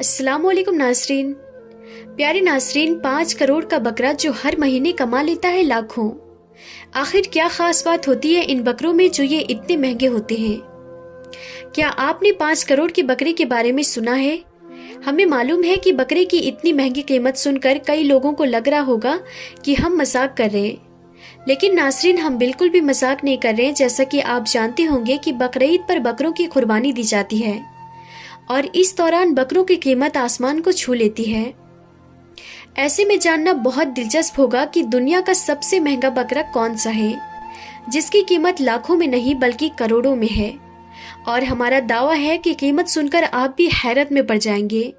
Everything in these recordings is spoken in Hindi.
अस्सलामुअलैकुम नासरीन। प्यारे नासरीन, 5 करोड़ का बकरा जो हर महीने कमा लेता है लाखों। आखिर क्या खास बात होती है इन बकरों में जो ये इतने महंगे होते हैं? क्या आपने 5 करोड़ के बकरे के बारे में सुना है? हमें मालूम है कि बकरे की इतनी महंगी कीमत सुनकर कई लोगों को लग रहा होगा कि हम मजाक कर रहे हैं, लेकिन नासरीन हम बिल्कुल भी मजाक नहीं कर रहे हैं। जैसा कि आप जानते होंगे कि बकरीद पर बकरों की कुर्बानी दी जाती है और इस दौरान बकरों की कीमत आसमान को छू लेती है। ऐसे में जानना बहुत दिलचस्प होगा कि दुनिया का सबसे महंगा बकरा कौन सा है, जिसकी कीमत लाखों में नहीं बल्कि करोड़ों में है। और हमारा दावा है कि कीमत सुनकर आप भी हैरत में पड़ जाएंगे।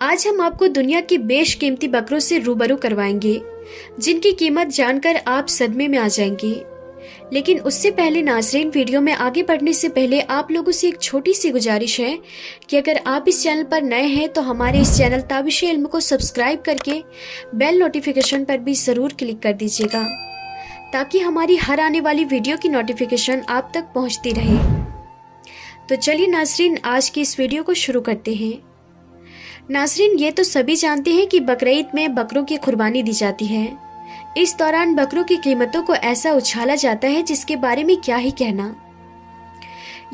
आज हम आपको दुनिया के बेशकीमती बकरों से रूबरू करवाएंगे, जिनकी कीमत जानकर आप सदमे में आ जाएंगे। लेकिन उससे पहले नाज़रीन, वीडियो में आगे बढ़ने से पहले आप लोगों से एक छोटी सी गुजारिश है कि अगर आप इस चैनल पर नए हैं तो हमारे इस चैनल ताबिश इल्म को सब्सक्राइब करके बेल नोटिफिकेशन पर भी ज़रूर क्लिक कर दीजिएगा, ताकि हमारी हर आने वाली वीडियो की नोटिफिकेशन आप तक पहुंचती रहे। तो चलिए नाज़रीन, आज की इस वीडियो को शुरू करते हैं। नाज़रीन, ये तो सभी जानते हैं कि बकरीद में बकरों की कुर्बानी दी जाती है। इस दौरान बकरों की कीमतों को ऐसा उछाला जाता है जिसके बारे में क्या ही कहना।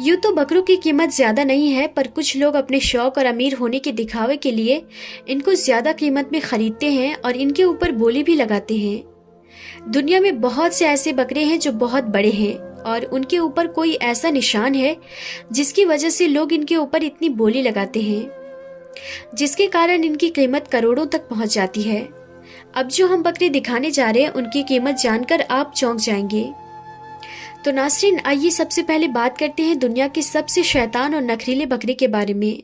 यूँ तो बकरों की कीमत ज़्यादा नहीं है, पर कुछ लोग अपने शौक और अमीर होने के दिखावे के लिए इनको ज़्यादा कीमत में ख़रीदते हैं और इनके ऊपर बोली भी लगाते हैं। दुनिया में बहुत से ऐसे बकरे हैं जो बहुत बड़े हैं और उनके ऊपर कोई ऐसा निशान है जिसकी वजह से लोग इनके ऊपर इतनी बोली लगाते हैं, जिसके कारण इनकी कीमत करोड़ों तक पहुंच जाती है। अब जो हम बकरे दिखाने जा रहे हैं उनकी कीमत जानकर आप चौंक जाएंगे। तो नासरीन, आइए सबसे पहले बात करते हैं दुनिया के सबसे शैतान और नखरीले बकरे के बारे में।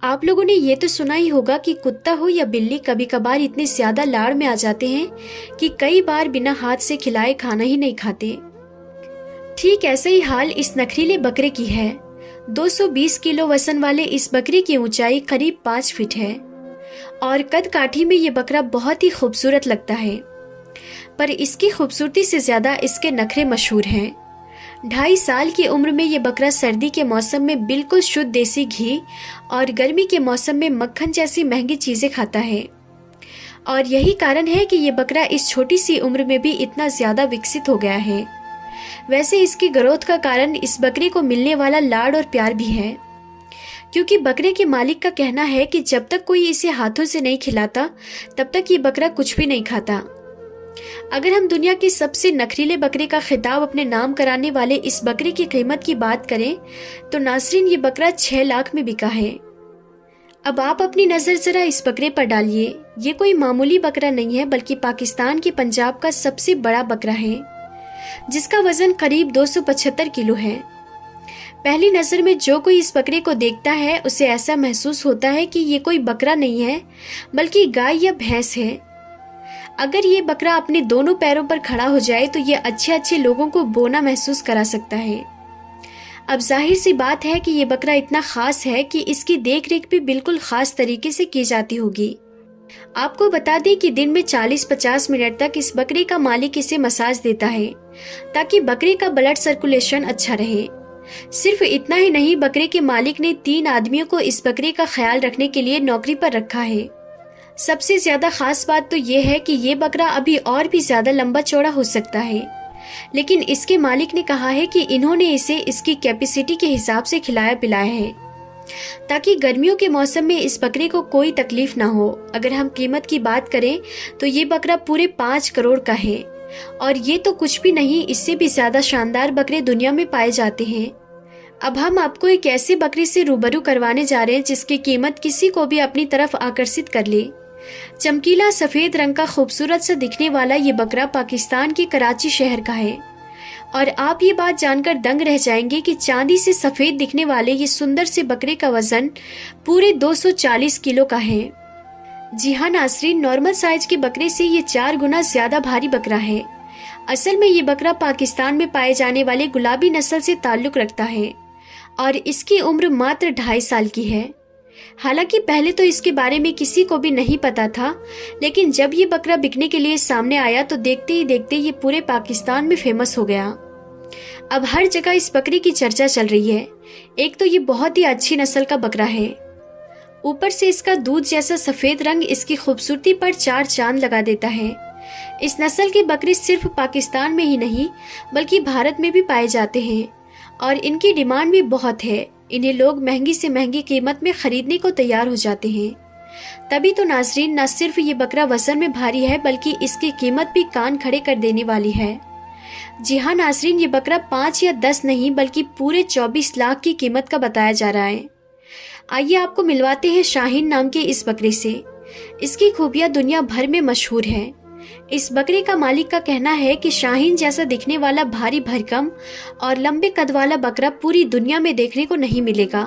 आप लोगों ने ये तो सुना ही होगा कि कुत्ता हो या बिल्ली कभी कभार इतने ज्यादा लाड़ में आ जाते हैं कि कई बार बिना हाथ से खिलाए खाना ही नहीं खाते। ठीक ऐसा ही हाल इस नखरीले बकरे की है। 220 किलो वजन वाले इस बकरे की ऊंचाई करीब 5 फीट है और कद काठी में ये बकरा बहुत ही खूबसूरत लगता है, पर इसकी खूबसूरती से ज्यादा इसके नखरे मशहूर हैं। 2.5 साल की उम्र में ये बकरा सर्दी के मौसम में बिल्कुल शुद्ध देसी घी और गर्मी के मौसम में मक्खन जैसी महंगी चीजें खाता है। और यही कारण है कि ये बकरा इस छोटी सी उम्र में भी इतना ज्यादा विकसित हो गया है। वैसे इसकी ग्रोथ का कारण इस बकरे को मिलने वाला लाड़ और प्यार भी है, क्योंकि बकरे के मालिक का कहना है कि जब तक कोई इसे हाथों से नहीं खिलाता तब तक ये बकरा कुछ भी नहीं खाता। अगर हम दुनिया के सबसे नखरीले बकरे का खिताब अपने नाम कराने वाले इस बकरे की कीमत की बात करें तो नासरीन, ये बकरा 6 लाख में बिका है। अब आप अपनी नजर जरा इस बकरे पर डालिए। ये कोई मामूली बकरा नहीं है, बल्कि पाकिस्तान के पंजाब का सबसे बड़ा बकरा है, जिसका वजन करीब 275 किलो है। पहली नजर में जो कोई इस बकरे को देखता है उसे ऐसा महसूस होता है कि ये कोई बकरा नहीं है बल्कि गाय या भैंस है। अगर ये बकरा अपने दोनों पैरों पर खड़ा हो जाए तो ये अच्छे अच्छे लोगों को बोना महसूस करा सकता है। अब जाहिर सी बात है कि ये बकरा इतना खास है कि इसकी देख रेख भी बिल्कुल खास तरीके से की जाती होगी। आपको बता दें कि दिन में 40-50 मिनट तक इस बकरे का मालिक इसे मसाज देता है, ताकि बकरे का ब्लड सर्कुलेशन अच्छा रहे। सिर्फ इतना ही नहीं, बकरे के मालिक ने 3 आदमियों को इस बकरे का ख्याल रखने के लिए नौकरी पर रखा है। सबसे ज्यादा खास बात तो ये है कि ये बकरा अभी और भी ज्यादा लंबा चौड़ा हो सकता है, लेकिन इसके मालिक ने कहा है कि इन्होंने इसे इसकी कैपेसिटी के हिसाब से खिलाया पिलाया है, ताकि गर्मियों के मौसम में इस बकरे को कोई तकलीफ ना हो। अगर हम कीमत की बात करें तो ये बकरा पूरे 5 करोड़ का है, और ये तो कुछ भी नहीं, इससे भी ज्यादा शानदार बकरे दुनिया में पाए जाते हैं। अब हम आपको एक ऐसे बकरे से रूबरू करवाने जा रहे हैं जिसकी कीमत किसी को भी अपनी तरफ आकर्षित कर ले। चमकीला सफेद रंग का खूबसूरत सा दिखने वाला ये बकरा पाकिस्तान के कराची शहर का है, और आप ये बात जानकर दंग रह जाएंगे कि चांदी से सफेद दिखने वाले ये सुंदर से बकरे का वजन पूरे 240 किलो का है। जी हाँ नासरीन, नॉर्मल साइज के बकरे से ये 4 गुना ज्यादा भारी बकरा है। असल में ये बकरा पाकिस्तान में पाए जाने वाले गुलाबी नस्ल से ताल्लुक रखता है और इसकी उम्र मात्र 2.5 साल की है। हालांकि पहले तो इसके बारे में किसी को भी नहीं पता था, लेकिन जब ये बकरा बिकने के लिए सामने आया तो देखते ही देखते ये पूरे पाकिस्तान में फेमस हो गया। अब हर जगह इस बकरे की चर्चा चल रही है। एक तो ये बहुत ही अच्छी नस्ल का बकरा है, ऊपर से इसका दूध जैसा सफ़ेद रंग इसकी खूबसूरती पर चार चांद लगा देता है। इस नस्ल के बकरे सिर्फ पाकिस्तान में ही नहीं बल्कि भारत में भी पाए जाते हैं और इनकी डिमांड भी बहुत है। इन्हें लोग महंगी से महंगी कीमत में खरीदने को तैयार हो जाते हैं। तभी तो नाजरीन, न सिर्फ ये बकरा वजन में भारी है बल्कि इसकी कीमत भी कान खड़े कर देने वाली है। जी हाँ नाजरीन, ये बकरा 5 या 10 नहीं बल्कि पूरे 24 लाख की कीमत का बताया जा रहा है। आइए आपको मिलवाते हैं शाहीन नाम के इस बकरे से। इसकी खूबियाँ दुनिया भर में मशहूर है। इस बकरे का मालिक का कहना है कि शाहीन जैसा दिखने वाला भारी भरकम और लंबे कद वाला बकरा पूरी दुनिया में देखने को नहीं मिलेगा।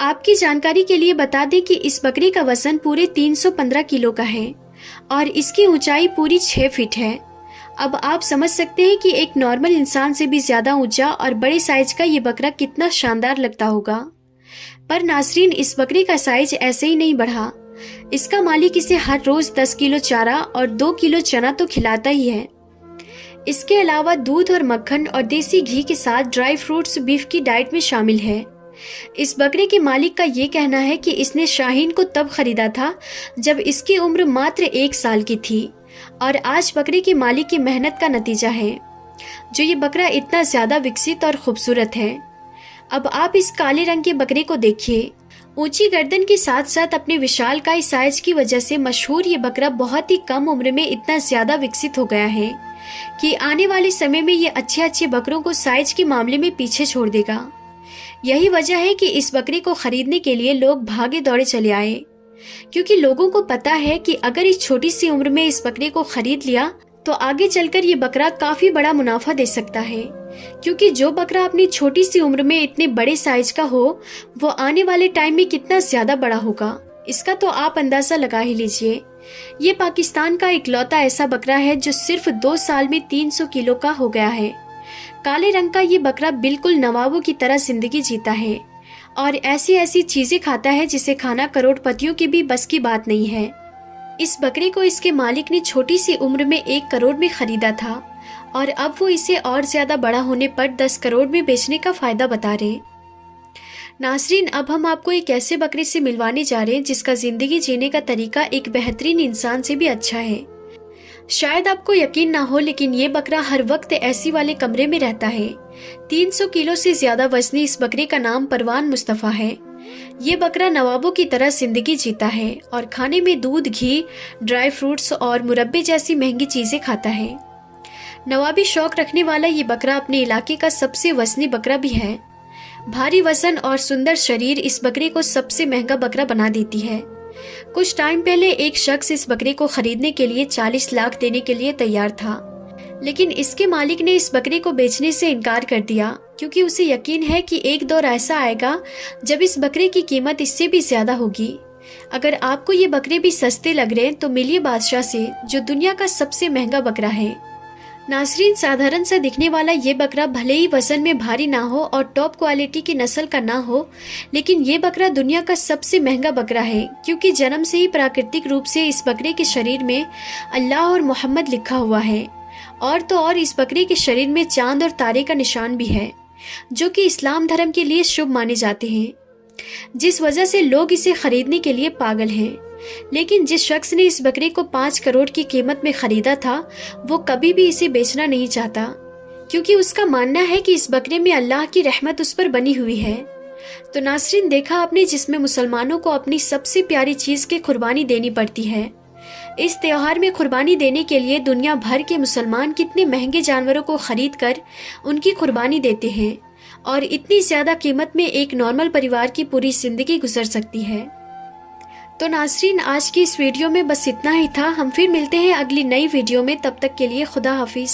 आपकी जानकारी के लिए बता दें कि इस बकरे का वजन पूरे 315 किलो का है और इसकी ऊंचाई पूरी 6 फीट है। अब आप समझ सकते हैं कि एक नॉर्मल इंसान से भी ज्यादा ऊंचा और बड़े साइज का ये बकरा कितना शानदार लगता होगा। पर नाजरीन, इस बकरे का साइज ऐसे ही नहीं बढ़ा। इसका मालिक इसे हर रोज 10 किलो चारा और 2 किलो चना तो खिलाता ही है। इसके अलावा दूध और मक्खन और देसी घी के साथ ड्राई फ्रूट्स बीफ की डाइट में शामिल है। इस बकरे के मालिक का ये कहना है कि इसने शाहीन को तब खरीदा था जब इसकी उम्र मात्र 1 साल की थी और आज बकरे के मालिक की मेहनत का नतीजा है जो ये बकरा इतना ज्यादा विकसित और खूबसूरत है। अब आप इस काले रंग के बकरे को देखिए। ऊंची गर्दन के साथ साथ अपने विशालकाय साइज की वजह से मशहूर ये बकरा बहुत ही कम उम्र में इतना ज्यादा विकसित हो गया है कि आने वाले समय में ये अच्छे बकरों को साइज के मामले में पीछे छोड़ देगा। यही वजह है कि इस बकरे को खरीदने के लिए लोग भागे दौड़े चले आए, क्योंकि लोगों को पता है कि अगर इस छोटी सी उम्र में इस बकरे को खरीद लिया तो आगे चलकर ये बकरा काफी बड़ा मुनाफा दे सकता है। क्योंकि जो बकरा अपनी छोटी सी उम्र में इतने बड़े साइज का हो वो आने वाले टाइम में कितना ज्यादा बड़ा होगा, इसका तो आप अंदाजा लगा ही लीजिए। ये पाकिस्तान का इकलौता ऐसा बकरा है जो सिर्फ 2 साल में 300 किलो का हो गया है। काले रंग का ये बकरा बिल्कुल नवाबों की तरह जिंदगी जीता है और ऐसी चीजें खाता है जिसे खाना करोड़पतियों की भी बस की बात नहीं है। इस बकरे को इसके मालिक ने छोटी सी उम्र में 1 करोड़ में खरीदा था और अब वो इसे और ज्यादा बड़ा होने पर 10 करोड़ में बेचने का फायदा बता रहे। नाजरीन, अब हम आपको एक ऐसे बकरे से मिलवाने जा रहे हैं जिसका जिंदगी जीने का तरीका एक बेहतरीन इंसान से भी अच्छा है। शायद आपको यकीन ना हो, लेकिन ये बकरा हर वक्त ऐसी वाले कमरे में रहता है। 300 किलो से ज्यादा वजनी इस बकरे का नाम परवान मुस्तफा है। ये बकरा नवाबों की तरह जिंदगी जीता है और खाने में दूध, घी, ड्राई फ्रूट्स और मुरब्बे जैसी महंगी चीजें खाता है। नवाबी शौक रखने वाला ये बकरा अपने इलाके का सबसे वजनी बकरा भी है। भारी वजन और सुंदर शरीर इस बकरे को सबसे महंगा बकरा बना देती है। कुछ टाइम पहले एक शख्स इस बकरे को खरीदने के लिए 40 लाख देने के लिए तैयार था, लेकिन इसके मालिक ने इस बकरे को बेचने से इनकार कर दिया क्योंकि उसे यकीन है कि एक दौर ऐसा आएगा जब इस बकरे की कीमत इससे भी ज्यादा होगी। अगर आपको ये बकरे भी सस्ते लग रहे हैं तो मिलिए बादशाह से, जो दुनिया का सबसे महंगा बकरा है। नाजरीन, साधारण सा दिखने वाला ये बकरा भले ही वजन में भारी ना हो और टॉप क्वालिटी की नस्ल का ना हो, लेकिन ये बकरा दुनिया का सबसे महंगा बकरा है क्योंकि जन्म से ही प्राकृतिक रूप से इस बकरे के शरीर में अल्लाह और मोहम्मद लिखा हुआ है। और तो और इस बकरे के शरीर में चांद और तारे का निशान भी है जो कि इस्लाम धर्म के लिए शुभ माने जाते हैं, जिस वजह से लोग इसे खरीदने के लिए पागल हैं। लेकिन जिस शख्स ने इस बकरे को 5 करोड़ की कीमत में खरीदा था वो कभी भी इसे बेचना नहीं चाहता, क्योंकि उसका मानना है कि इस बकरे में अल्लाह की रहमत उस पर बनी हुई है। तो नासरीन, देखा आपने, जिसमें मुसलमानों को अपनी सबसे प्यारी चीज की कुर्बानी देनी पड़ती है। इस त्योहार में कुर्बानी देने के लिए दुनिया भर के मुसलमान कितने महंगे जानवरों को खरीद कर उनकी कुर्बानी देते हैं और इतनी ज्यादा कीमत में एक नॉर्मल परिवार की पूरी जिंदगी गुजर सकती है। तो नासरीन, आज की इस वीडियो में बस इतना ही था। हम फिर मिलते हैं अगली नई वीडियो में, तब तक के लिए खुदा हाफिज।